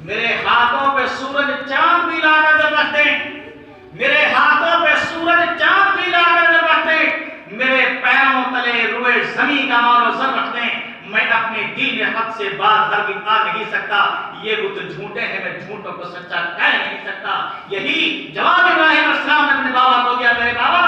میرے ہاتھوں پہ سورج چاند بھی لا کر رکھ دیں، میرے ہاتھوں پہ سورج چاند بھی لا کر رکھ دیں، میرے پیروں تلے روئے زمین کا مال و زر رکھ دیں، میں اپنے دین حق سے باز ہرگز آ نہیں سکتا۔ یہ بت جھوٹے ہیں، میں جھوٹوں کو سچا کہہ نہیں سکتا۔ یہی جواب ابراہیم علیہ السلام نے اپنے بابا کو دیا، میرے بابا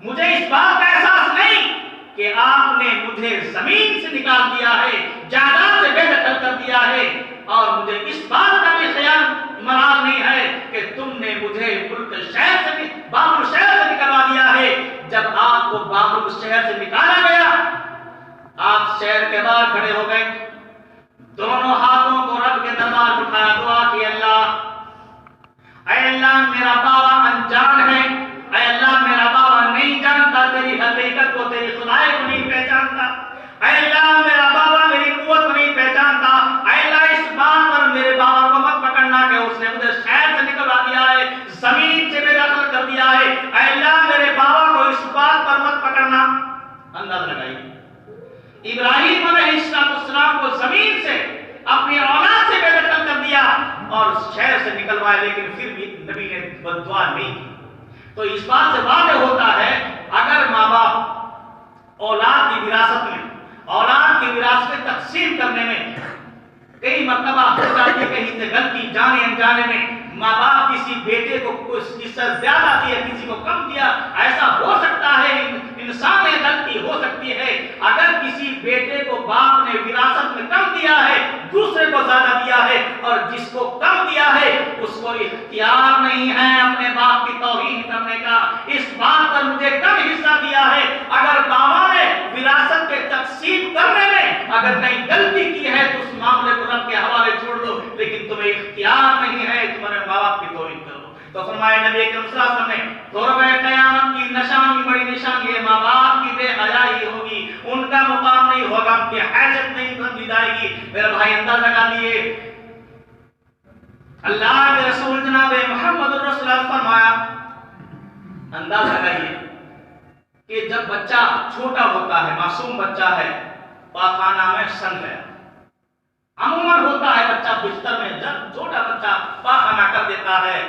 مجھے اس بات کا احساس نہیں کہ آپ نے مجھے زمین سے نکال دیا ہے، جائیداد سے بے دخل کر دیا ہے، اور مجھے اس بات کا بھی خیال مراد نہیں ہے کہ تم نے مجھے ملک شہر سے بابل شہر سے نکلوا دیا ہے۔ جب آپ کو بابل شہر سے نکالا گیا، آپ شہر کے باہر کھڑے ہو گئے، دونوں ہاتھوں کو رب کے دربار اٹھایا، دعا کی، اللہ اے اللہ میرا بابا انجان ہے، اے اللہ میرا بابا نہیں جانتا تیری حقیقت کو، تیری خدائی کو نہیں پہچانتا، اے اللہ میرا بابا میری قوت کو نہیں پہچانتا، اے اللہ اس بات پر میرے بابا کو مت پکڑنا کہ اس نے مجھے شہر سے نکلوا دیا ہے، زمین سے بے دخل کر دیا ہے، اے اللہ میرے بابا کو اس بات پر مت پکڑنا۔ انداز لگائیے، ابراہیم علیہ السلام کو زمین سے اپنی اولاد سے بے دخل کر دیا اور شہر سے نکلوایا، لیکن پھر بھی نبی نے بد دعا نہیں کی۔ تو اس بات سے واضح ہوتا ہے اگر ماں باپ اولاد کی وراثت میں، اولاد کی وراثت تقسیم کرنے میں کئی مرتبہ ہو جاتی ہے، کہیں سے غلطی جانے انجانے میں ماں باپ کسی بیٹے کو کسی سے زیادہ دیا، کسی کو کم دیا، ایسا ہو سکتا ہے، انسان میں غلطی ہو سکتی ہے۔ اگر کسی بیٹے کو باپ نے وراثت میں کم دیا ہے، دوسرے کو زیادہ دیا ہے، اور جس کو کم دیا ہے اس کو اختیار نہیں ہے اپنے باپ کی توہین کرنے کا، اس بات پر مجھے کم حصہ دیا ہے۔ اگر بابا نے وراثت کے تقسیم کرنے میں اگر کہیں غلطی کی ہے تو اس معاملے کو رب کے حوالے چھوڑ دو، لیکن تمہیں اختیار نہیں ہے تمہارے ماں باپ کی توہین کرو۔ تو فرمایا نبی اکرم صلی اللہ علیہ وسلم نے قرب قیامت کی نشانی، بڑی نشانی ہے، ماں باپ کی بے حیائی ہوگی، ان کا مقام نہیں ہوگا، ان کی حیثیت نہیں بندی جائے گی۔ میرے بھائی انداز لگا لیے، اللہ کے رسول جناب محمد رسول اللہ فرمایا، انداز لگائیے کہ جب بچہ چھوٹا ہوتا ہے، معصوم بچہ ہے، پاخانہ میں سن گیا، عموماً ہوتا ہے بچہ بستر میں، جب چھوٹا بچہ پاخانہ کر دیتا ہے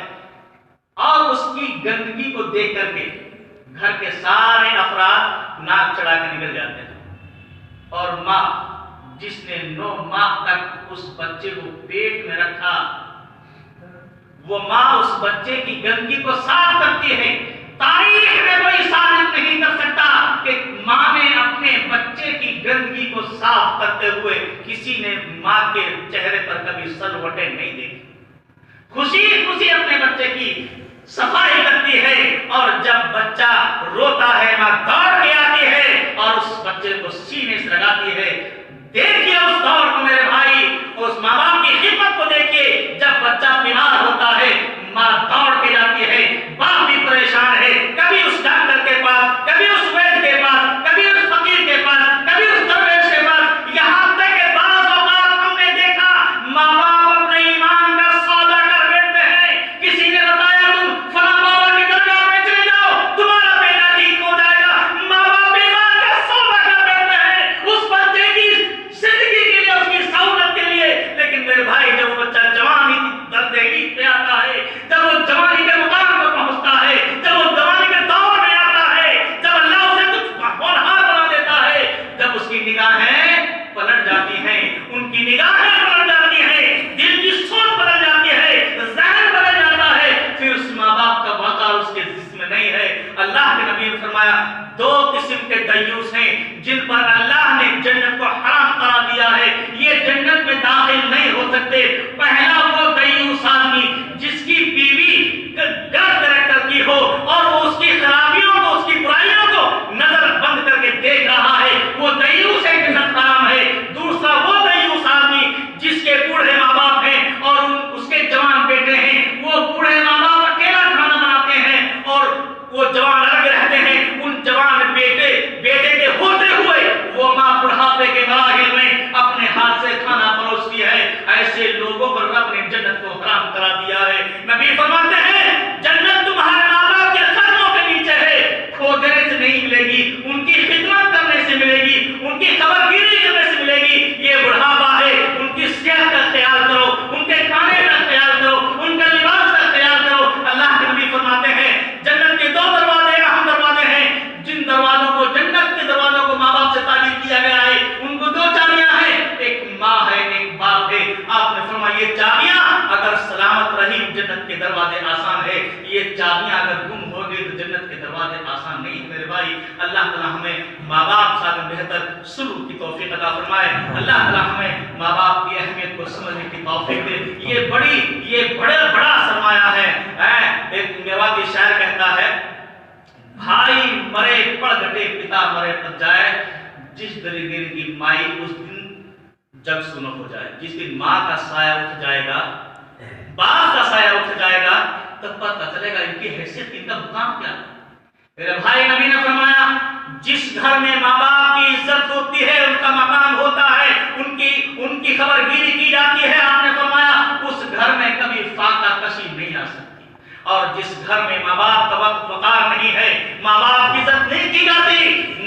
اور اس کی گندگی کو دیکھ کر کے گھر کے سارے افراد ناک چڑھا کے نکل جاتے ہیں، اور ماں جس نے 9 ماہ تک اس بچے کو پیٹ میں رکھا، وہ ماں اس بچے کی گندگی کو صاف کرتی ہے۔ تاریخ میں کوئی ثابت نہیں کر سکتا کہ ماں نے اپنے بچے کی گندگی کو صاف کرتے ہوئے کسی نے ماں کے چہرے پر کبھی سلوٹیں نہیں دیکھی، خوشی خوشی اپنے بچے کی صفائی کرتی ہے، اور جب بچہ روتا ہے ماں دوڑ کے آتی ہے اور اس بچے کو سینے سے لگاتی ہے۔ دیکھیے اس دور کو میرے بھائی، اس ماں باپ کی خدمت کو دیکھیے، جب بچہ بیمار ہوتا ہے ماں دوڑ کے جاتی ہے، باپ بھی پریشان ہے، کبھی اس ڈاکٹر کے پاس، کبھی اس وید کے پاس، کبھی اس فقیر کے پاس، کبھی اس درویش کے پاس، یہاں تک کہ بعض اوقات ہم نے دیکھا ماں باپ اپنے ایمان کا سودا کر بیٹھتے ہیں۔ کسی نے بتایا تم فلاں بابا کی درگاہ میں چلے جاؤ، تمہارا بیٹا ٹھیک ہو جائے گا، ماں باپ ایمان کا سودا کر بیٹھتے ہیں اس بچے کی زندگی کے لیے، اس کی سہولت کے لیے۔ لیکن میرے بھائی جب وہ بچہ جوانی دردی پہ آتا ہے، جب وہ جوانی کے مقام پر پہنچتا ہے، جب وہ جوانی کے دور میں آتا ہے، جب اللہ اسے کچھ ہونہار بنا دیتا ہے، جب اس کی نگاہیں پلٹ جاتی ہیں، ان کی نگاہیں پلٹ جاتی ہیں، دل کی سوچ بدل جاتی ہے، ذہن بدل جاتا ہے، پھر اس ماں باپ کا وقار اس کے جسم میں نہیں ہے۔ اللہ کے نبی نے فرمایا 2 قسم کے دیوس ہیں جن پر اللہ نے جنت کو حرام قرار دیا ہے، یہ جنت میں داخل نہیں ہو سکتے۔ پہلا وہ دیوس آدمی جس کی بیوی گلت کریکٹر کی ہو اور وہ اس کی خرابیوں کو، اس کی برائیوں کو نظر بند کر کے دیکھ رہا ہے، وہ دیوس ہے، جنت حرام ہے۔ دوسرا وہ دیوس آدمی جس کے بوڑھے ماں باپ ہیں اور اس کے جوان بیٹے ہیں، وہ بوڑھے ماں باپ اکیلا کھانا بناتے ہیں اور وہ جوان الگ رہتے ہیں، ان جوان بیٹے کے ہوتے ہوئے وہ ماں بڑھاپے کے مراحل میں اپنے ہاتھ سے کھانا پروستی ہے۔ ایسے لوگوں پر رب نے جنت کو حرام قرار یہ چابیاں اگر گم ہو گئی تو جنت کے دروازے آسان نہیں میرے بھائی. اللہ تعالیٰ ہمیں ماں باپ سے بہتر سلوک کی توفیق عطا فرمائے. اللہ تعالیٰ ہمیں ماں باپ کی اہمیت کو سمجھنے کی توفیق دے. یہ بڑا سرمایہ ہے. ایک میواتی شاعر کہتا ہے بھائی مرے پڑ گٹے پتا مرے پت جائے جس دریدر کی مائی اس دن جگ سنو ہو جائے. جس دن ماں کا سایہ اٹھ جائے گا باپ کا سایہ اٹھ جائے گا تب پتہ چلے گا ان کی حیثیت ان کا مقام کیا ہے. میرے بھائی نبی نے فرمایا جس گھر میں ماں باپ کی عزت ہوتی ہے ان کا مقام ہوتا ہے ان کی خبر گیری کی جاتی ہے. آپ نے فرمایا اس گھر میں کبھی فاقہ کشی نہیں آ سکتی. اور جس گھر میں ماں باپ کا وقار نہیں ہے ماں باپ کی عزت نہیں کی جاتی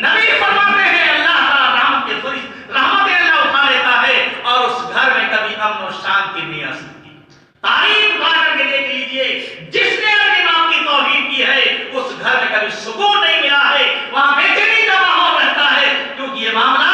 نبی فرماتے ہیں اللہ تعالیٰ رحمتیں اللہ اٹھا لیتا ہے اور اس گھر میں کبھی امن و شانتی نہیں آ سکتی. تعریف کر کے دیکھ لیجئے جس نے اپنے باپ کی توہین کی ہے اس گھر میں کبھی سکون نہیں ملا ہے. وہاں بے چینی کا ماحول رہتا ہے کیونکہ یہ معاملہ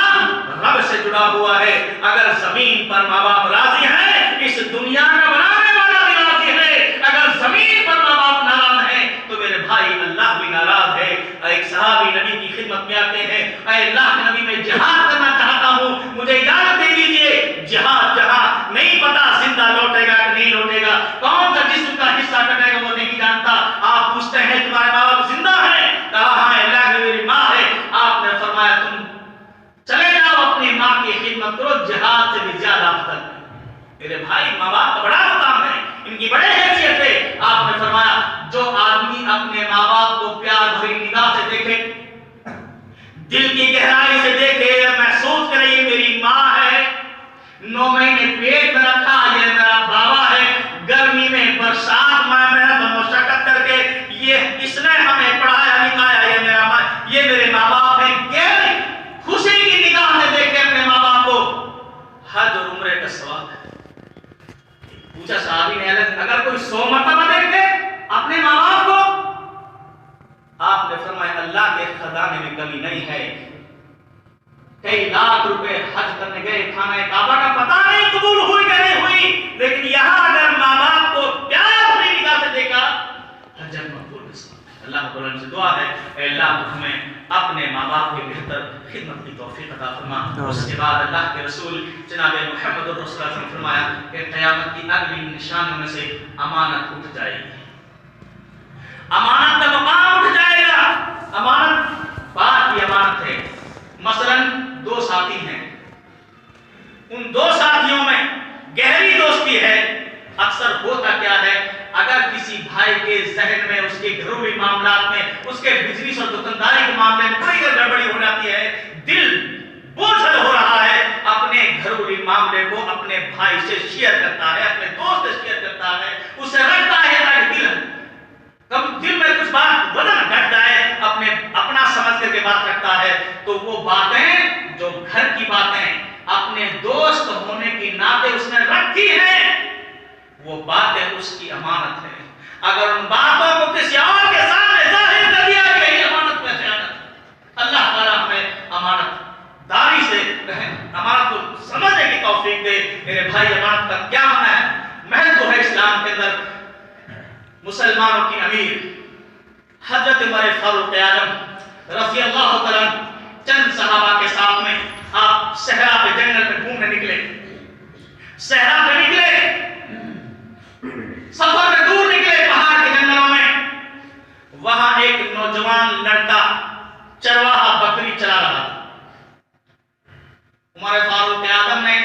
رب سے جڑا ہوا ہے. اگر زمین پر ماں باپ راضی ہیں اس دنیا کا بنانے والا بھی راضی ہے. اگر زمین پر ماں باپ ناراض ہیں تو میرے بھائی اللہ بھی ناراض ہے. ایک صحابی نبی کی خدمت میں آتے ہیں اے اللہ کے نبی میں جہاد کرنا چاہتا ہوں مجھے اجازت دے دیجیے. جہاد جہاں نہیں پتا زندہ لوٹے گا کہ نہیں لوٹے گا کون سا جسم کا حصہ کٹے گا وہ نہیں جانتا. آپ پوچھتے ہیں تمہارے ماں باپ زندہ ہیں؟ کہا ہاں اللہ کی میری ماں ہے. آپ نے فرمایا تم چلے جاؤ اپنی ماں کی خدمت کرو جہاد سے بھی زیادہ افضل. میرے بھائی ماں باپ کا بڑا مقام ہے ان کی بڑے حیثیت ہے. آپ نے فرمایا جو آدمی اپنے ماں باپ کو پیار بھری نگاہ سے دیکھے دل کی گہرائی سے دیکھے محسوس کرے یہ میری ماں ہے 9 مہینے پیٹ میں رکھا یہ میرا بابا ہے گرمی میں برسات میں مشقت کر کے یہ اس نے ہمیں پڑھایا لکھایا یہ میرے ماں باپ ہیں. گہری خوشی کی نگاہ سے دیکھے اپنے ماں باپ کو حج اور عمرے کا ثواب ہے. پوچھا صحابی نے اگر کوئی 100 مرتبہ دیکھ لے اپنے ماں باپ کو آپ نے فرمایا اللہ کے خزانے میں کمی نہیں ہے. کئی لاکھ روپے حج کرنے گئے خانہ کعبہ کا پتہ نہیں قبول ہوئی کہ نہیں ہوئی لیکن یہاں اگر ماں باپ کو پیار بھری نگاہ سے دیکھا حج مقبول ہے. اللہ تعالیٰ سے دعا ہے اے اللہ ہمیں اپنے ماں باپ کے بہتر خدمت کی توفیق عطا فرما. اس کے بعد اللہ کے رسول جناب محمد رسول اللہ نے فرمایا کہ قیامت کی اگلی نشانیوں میں سے امانت اٹھ جائے گی. امانت کا مقام اٹھ جائے گا. امانت بات کی امانت ہے. مثلا 2 ساتھی ہیں ان 2 ساتھیوں میں گہری دوستی ہے. اکثر ہوتا کیا ہے اگر کسی بھائی کے ذہن میں اس کے گھریلو معاملات میں اس کے بزنس اور دکانداری کے معاملے میں کوئی گڑبڑی ہو جاتی ہے دل بوجھل ہو رہا ہے اپنے گھریلو معاملے کو اپنے بھائی سے شیئر کرتا ہے اپنے دوست سے شیئر کرتا ہے اسے رکھتا ہے تاکہ دل میں کچھ بات وزن گھٹ جائے اپنا سمجھ کر کے بات رکھتا ہے تو وہ باتیں جو گھر کی باتیں اپنے دوست ہونے کی ناطے اس نے رکھی ہیں وہ باتیں اس کی امانت ہے. اگر ان باتوں کو کسی اور کے سامنے ظاہر کر دیا کہ یہ امانت میں خیانت. اللہ تعالیٰ ہمیں امانت داری سے امانت کو سمجھنے کی توفیق دے. میرے بھائی امانت کا کیا معنی ہے؟ محض تو ہے اسلام کے اندر مسلمانوں کی امیر حضرت عمر فاروق اعظم رضی اللہ تعالیٰ چند صحابہ کے ساتھ میں آپ صحرا پہ جنگل میں گھومنے نکلے. صحرا پہ نکلے سفر میں دور نکلے پہاڑ کے جنگلوں میں. وہاں ایک نوجوان لڑکا چرواہا بکری چلا رہا تھا. عمر فاروق اعظم نے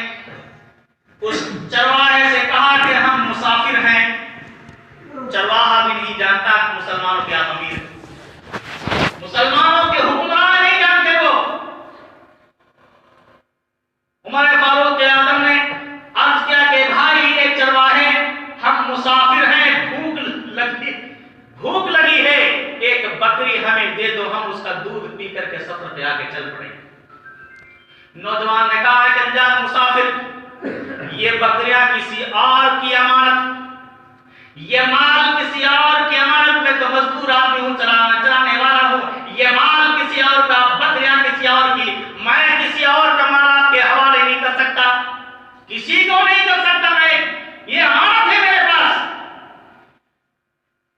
اس چرواہے سے کہا کہ ہم مسافر ہیں. چرواہا بھی نہیں جانتا کہ مسلمانوں کے امیر مسلمانوں کے حکمران نہیں جانتے وہ. عمر فاروق اعظم نے عرض کیا کہ بھائی ایک چرواہے ہم مسافر ہیں بھوک لگی ہے ایک بکری ہمیں دے دو ہم اس کا دودھ پی کر کے سفر پہ آگے چل پڑیں. نوجوان نے کہا کہ انجان مسافر یہ بکریاں کسی اور کی امانت یہ مال کسی اور کی امانت میں تو مزدور آدمی ہوں چلانے والا ہوں. یہ مال کسی اور کا بکریاں کسی اور کی میں کسی اور کا مال آپ کے حوالے نہیں کر سکتا کسی کو نہیں کر سکتا. میں یہ امانت ہے میرے پاس.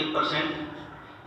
1%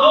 2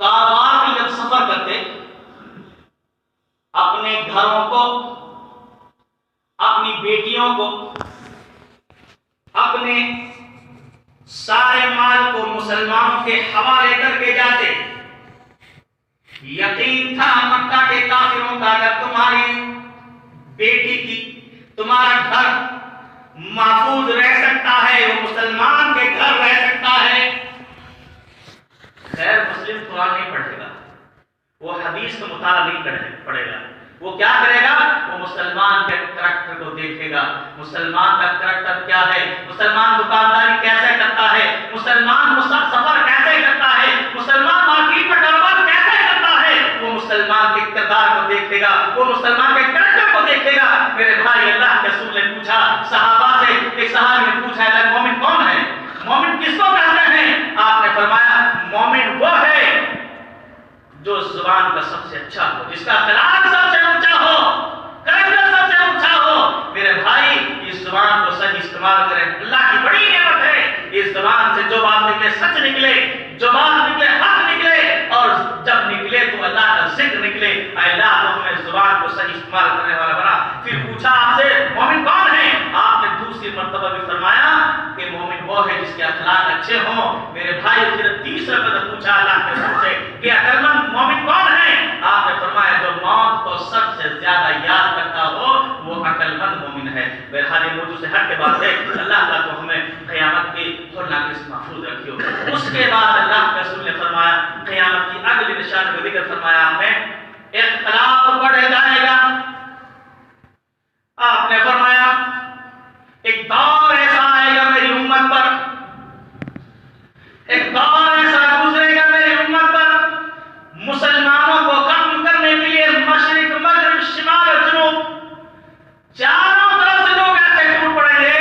کعبہ کے جب سفر کرتے اپنے گھروں کو، اپنی بیٹیوں کو، اپنے سارے مال کو مسلمانوں کے حوالے کر کے جاتے۔ یقین تھا مکہ کے کافروں کا اگر تمہاری بیٹی کی، تمہارا گھر محفوظ رہ سکتا ہے، وہ مسلمان کے گھر رہ سکتا ہے۔ خیر مسلم قرآن نہیں پڑھے گا، وہ حدیث کا مطالعہ نہیں پڑھے گا، وہ کیا کرے گا؟ وہ مسلمان کے کریکٹر کو دیکھے گا۔ مسلمان کا کریکٹر کیا ہے؟ مسلمان دکانداری کیسے کرتا ہے؟ مسلمان سفر کیسے کرتا ہے؟ مسلمان مارکیٹ میں کاروبار کیسے کرتا ہے؟ وہ مسلمان کے کردار کو دیکھے گا، وہ مسلمان کے کریکٹر کو دیکھے گا۔ میرے بھائی، اللہ کے رسول نے پوچھا صحابہ سے، ایک صحابی نے پوچھا ہے مومن کون ہے؟ مومن کس کو کہتے ہیں؟ آپ نے فرمایا مومن وہ ہے جو زبان کا سب سے اچھا ہو، جس کا اخلاق سب سے اونچا ہو، کریکٹر سب سے اونچا ہو۔ میرے بھائی، اس زبان کو صحیح استعمال کریں، اللہ کی بڑی نعمت ہے۔ اس زبان سے جو بات نکلے سچ نکلے، جو بات نکلے حق نکلے، اور جب نکلے تو اللہ کا ذکر نکلے۔ اے اللہ تو ہمیں زبان کو صحیح استعمال کرنے والا بنا۔ پھر پوچھا آپ سے مومن کون ہے؟ آپ نے دوسری مرتبہ بھی فرمایا کہ مومن وہ ہے جس کے اخلاق اچھے ہوں۔ میرے بھائی، پھر تیسرا مرتبہ پوچھا اللہ کے رسول سے کہ عقل مند مومن کون ہے؟ آپ نے فرمایا جو موت کو سب سے زیادہ یاد کرتا ہو وہ عقل مند مومن ہے۔ بہرحال موضوع سے ہٹ کے بات ہے، اللہ تعالیٰ کو ہمیں قیامت کی ہولناک سے محفوظ رکھی ہو۔ اس کے بعد اللہ کے رسول نے فرمایا قیامت کی اگلی نشانی کو ذکر فرمایا آپ نے، اختلاف بڑھ جائے گا۔ آپ نے فرمایا ایک دور ایسا آئے گا میری امت پر، ایک دور ایسا گزرے گا میری امت پر، مسلمانوں کو ختم کرنے کے لیے مشرق مغرب شمال اور جنوب چاروں طرف سے لوگ ایسے ٹوٹ پڑیں گے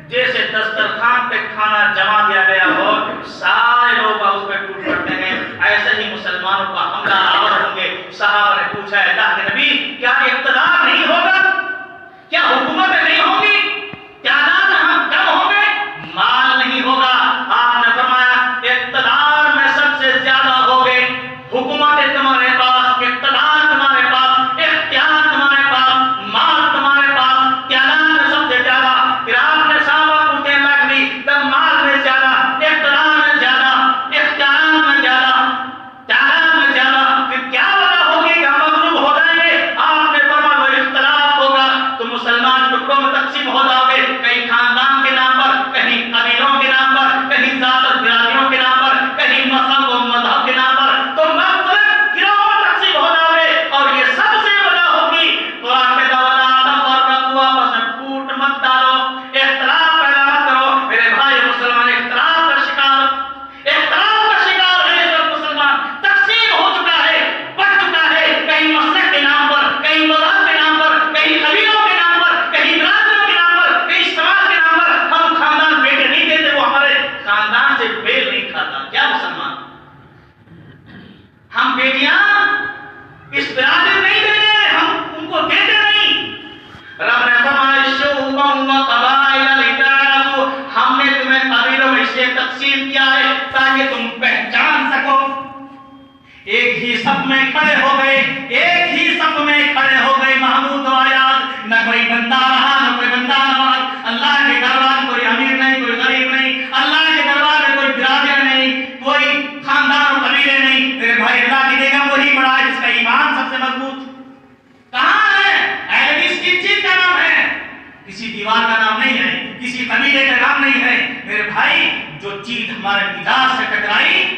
جیسے دسترخوان پہ کھانا جما دیا گیا ہو، سارے لوگ اس پہ ٹوٹ پڑتے ہیں۔ ایسے ہی مسلمانوں کا حملہ آور ہوں گے۔ صحابہ نے پوچھا ہے اللہ کے نبی کیا اقتدار نہیں ہوگا؟ کیا حکومتیں نہیں ہوں گی؟ تعداد ہم کم ہوں گے؟ مال نہیں ہوگا؟ آپ نے فرمایا اقتدار میں سب سے زیادہ ہوگے، حکومتیں تمہارے پاس، اقتدار تمہارے پاس، اختیار تمہارے پاس، مال تمہارے پاس، تعداد میں سب سے زیادہ۔ پھر آپ نے صحابہ پوچھنے لگی تب مال میں زیادہ، اقتدار میں زیادہ، اختیار میں زیادہ، تعداد میں زیادہ، پھر کیا وجہ ہوگی کہ ہم مغلوب ہو جائیں گے؟ آپ نے فرمایا وہ اختلاف ہوگا، تو مسلمان ٹکڑوں میں تقسیم ہو جاؤ گے، کہیں خاندان کے نام پر، کہیں قبیلوں کے نام پر، کہیں ذات اور برادریوں کے نام پر، کہیں مذہب و مذہب کے نام پر، تو مختلف گروہوں میں تقسیم ہو جاؤ گے۔ اور یہ سب سے وجہ ہوگی قرآن کے دولا تفرقوا، آپس میں پھوٹ مت ڈالو، اختلاف پیدا مت کرو۔ میرے بھائی مسلمان اختلاف کا شکار ہے، اس وقت مسلمان تقسیم ہو چکا ہے، بٹ چکا ہے، کہیں مسلک کے نام پر، کہیں مذہب کے نام پر، کہیں قبیلوں کے نام پر، کہیں برادریوں کے نام پر، کہیں سماج کے نام پر۔ ہم خاندان بیٹے نہیں دیتے، وہ ہمارے خاندان سے بیل نہیں کھاتا۔ کیا مسلمان ہم بیٹیاں اس برادری نہیں دیتے، ہم ان کو دیتے نہیں۔ رب نے فرمایا شعوباً و قبائل لتعارفوا، ہم نے تمہیں قبیلوں میں اس لیے تقسیم کیا ہے تاکہ تم پہچان سکو۔ ایک ہی صف میں کھڑے ہو گئے، ایک ہی صف میں کھڑے ہو گئے محمود و آیات، نہ کوئی بندہ رہا نہ کوئی بندہ نواز۔ اللہ کے دربار میں کوئی امیر نہیں، کوئی غریب نہیں، اللہ کے دربار میں کوئی برادری نہیں، کوئی خاندان و قبیلے نہیں۔ میرے بھائی اللہ کی نگاہ وہی بڑا ہے جس کا ایمان سب سے مضبوط۔ کہاں ہے؟ اہل حدیث کس چیز کا نام ہے؟ کسی دیوار کا نام نہیں ہے، کسی قبیلے کا نام نہیں ہے۔ میرے بھائی جو چیز ہمارے مزاج سے ٹکرائی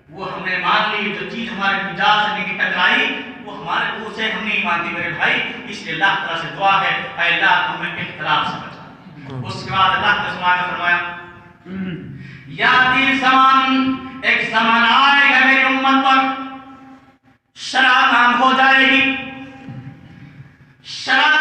وہ ہم نے مان لی، جو چیز ہمارے مزاج سے نہیں ٹکرائی وہ ہمارے اسے ہم نہیں مانتی۔ میرے بھائی اس لیے اللہ تعالیٰ سے دعا ہے اے اللہ ہمیں اختلاف سے بچا۔ اس کے بعد اللہ نے فرمایا یاتی زمان، ایک زمان آئے گا میری امت پر شراب عام ہو جائے گی، شراب